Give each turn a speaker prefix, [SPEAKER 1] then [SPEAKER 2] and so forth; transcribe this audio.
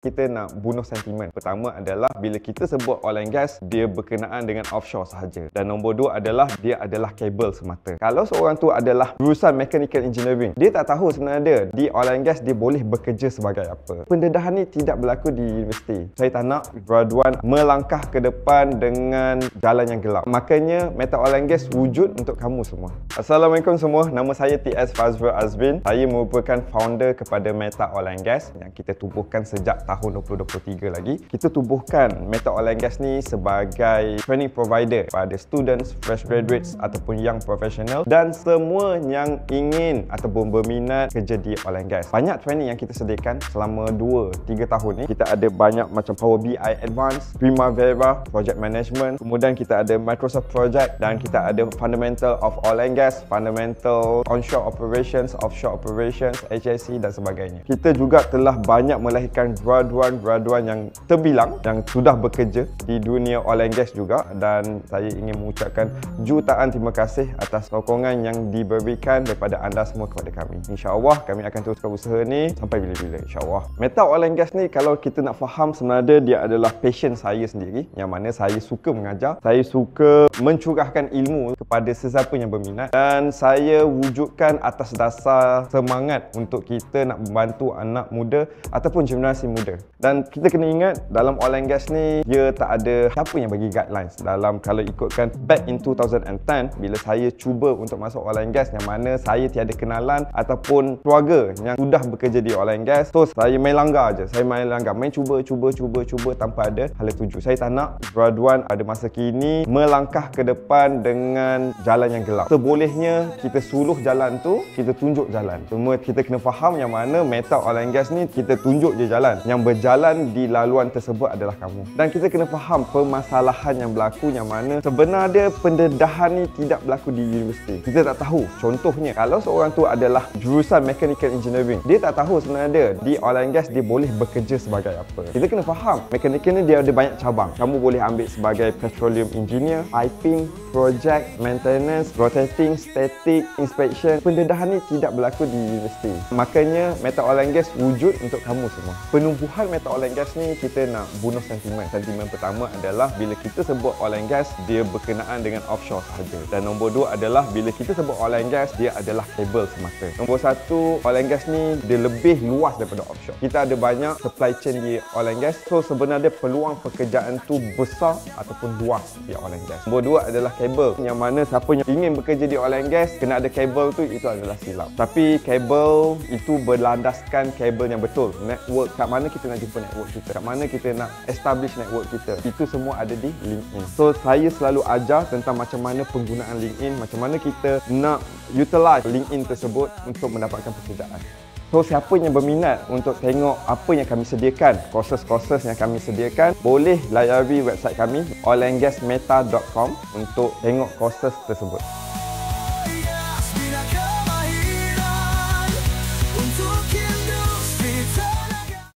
[SPEAKER 1] kita nak bunuh sentimen. Pertama adalah bila kita sebut oil and gas, dia berkenaan dengan offshore sahaja. Dan nombor dua adalah dia adalah kabel semata. Kalau seorang tu adalah jurusan mechanical engineering, dia tak tahu sebenarnya di oil and gas dia boleh bekerja sebagai apa. Pendedahan ni tidak berlaku di universiti. Saya tak nak graduan melangkah ke depan dengan jalan yang gelap. Makanya Meta Oil and Gas wujud untuk kamu semua. Assalamualaikum semua, nama saya TS Fazrul Azbin. Saya merupakan founder kepada Meta Oil and Gas yang kita tubuhkan sejak tahun 2023 lagi. Kita tubuhkan Meta Oil and Gas ni sebagai training provider pada students, fresh graduates ataupun young professional dan semua yang ingin ataupun berminat kerja di oil and gas. Banyak training yang kita sediakan selama 2-3 tahun ni. Kita ada banyak macam Power BI Advanced, Primavera, Project Management, kemudian kita ada Microsoft Project dan kita ada Fundamental of Oil and Gas, Fundamental Onshore Operations, Offshore Operations, HSE dan sebagainya. Kita juga telah banyak melahirkan graduan yang terbilang yang sudah bekerja di dunia oil and gas juga, dan saya ingin mengucapkan jutaan terima kasih atas sokongan yang diberikan daripada anda semua kepada kami. InsyaAllah kami akan teruskan usaha ni sampai bila-bila, insyaAllah. Meta Oil and Gas ni kalau kita nak faham, sebenarnya dia adalah passion saya sendiri, yang mana saya suka mengajar, saya suka mencurahkan ilmu kepada sesiapa yang berminat, dan saya wujudkan atas dasar semangat untuk kita nak membantu anak muda ataupun generasi muda. Dan kita kena ingat dalam oil and gas ni dia tak ada siapa yang bagi guidelines. Dalam kalau ikutkan back in 2010 bila saya cuba untuk masuk oil and gas, yang mana saya tiada kenalan ataupun keluarga yang sudah bekerja di oil and gas, so saya main langgar je. Saya main langgar, main cuba tanpa ada hala tuju. Saya tak nak graduan pada masa kini melangkah ke depan dengan jalan yang gelap. Sebolehnya kita suluh jalan tu, kita tunjuk jalan. Cuma kita kena faham yang mana Meta Oil and Gas ni kita tunjuk je jalan. Yang berjalan di laluan tersebut adalah kamu. Dan kita kena faham permasalahan yang berlaku, yang mana sebenarnya pendedahan ni tidak berlaku di universiti. Kita tak tahu. Contohnya, kalau seorang tu adalah jurusan mechanical engineering, dia tak tahu sebenarnya di oil and gas dia boleh bekerja sebagai apa. Kita kena faham, mechanical ni dia ada banyak cabang. Kamu boleh ambil sebagai petroleum engineer, piping, project, maintenance, rotating, static, inspection. Pendedahan ni tidak berlaku di universiti. Makanya Meta Oil and Gas wujud untuk kamu semua. Penumbuhan Meta Oil and Gas ni kita nak bunuh sentimen. Sentimen pertama adalah bila kita sebut oil and gas, dia berkenaan dengan offshore sahaja. Dan nombor dua adalah bila kita sebut oil and gas, dia adalah kabel semata. Nombor satu, oil and gas ni dia lebih luas daripada offshore. Kita ada banyak supply chain di oil and gas, so sebenarnya peluang pekerjaan tu besar ataupun luas di oil and gas. Nombor dua adalah kabel, yang mana siapa yang ingin bekerja di oil and gas kena ada kabel tu, itu adalah silap. Tapi kabel itu berlandaskan kabel yang betul. Network, kat mana kita nak jumpa network kita, kat mana kita nak establish network kita, itu semua ada di LinkedIn. So saya selalu ajar tentang macam mana penggunaan LinkedIn, macam mana kita nak utilize LinkedIn tersebut untuk mendapatkan pekerjaan. So siapa yang berminat untuk tengok apa yang kami sediakan, courses-courses yang kami sediakan, boleh layari website kami oilandgasmeta.com untuk tengok courses tersebut.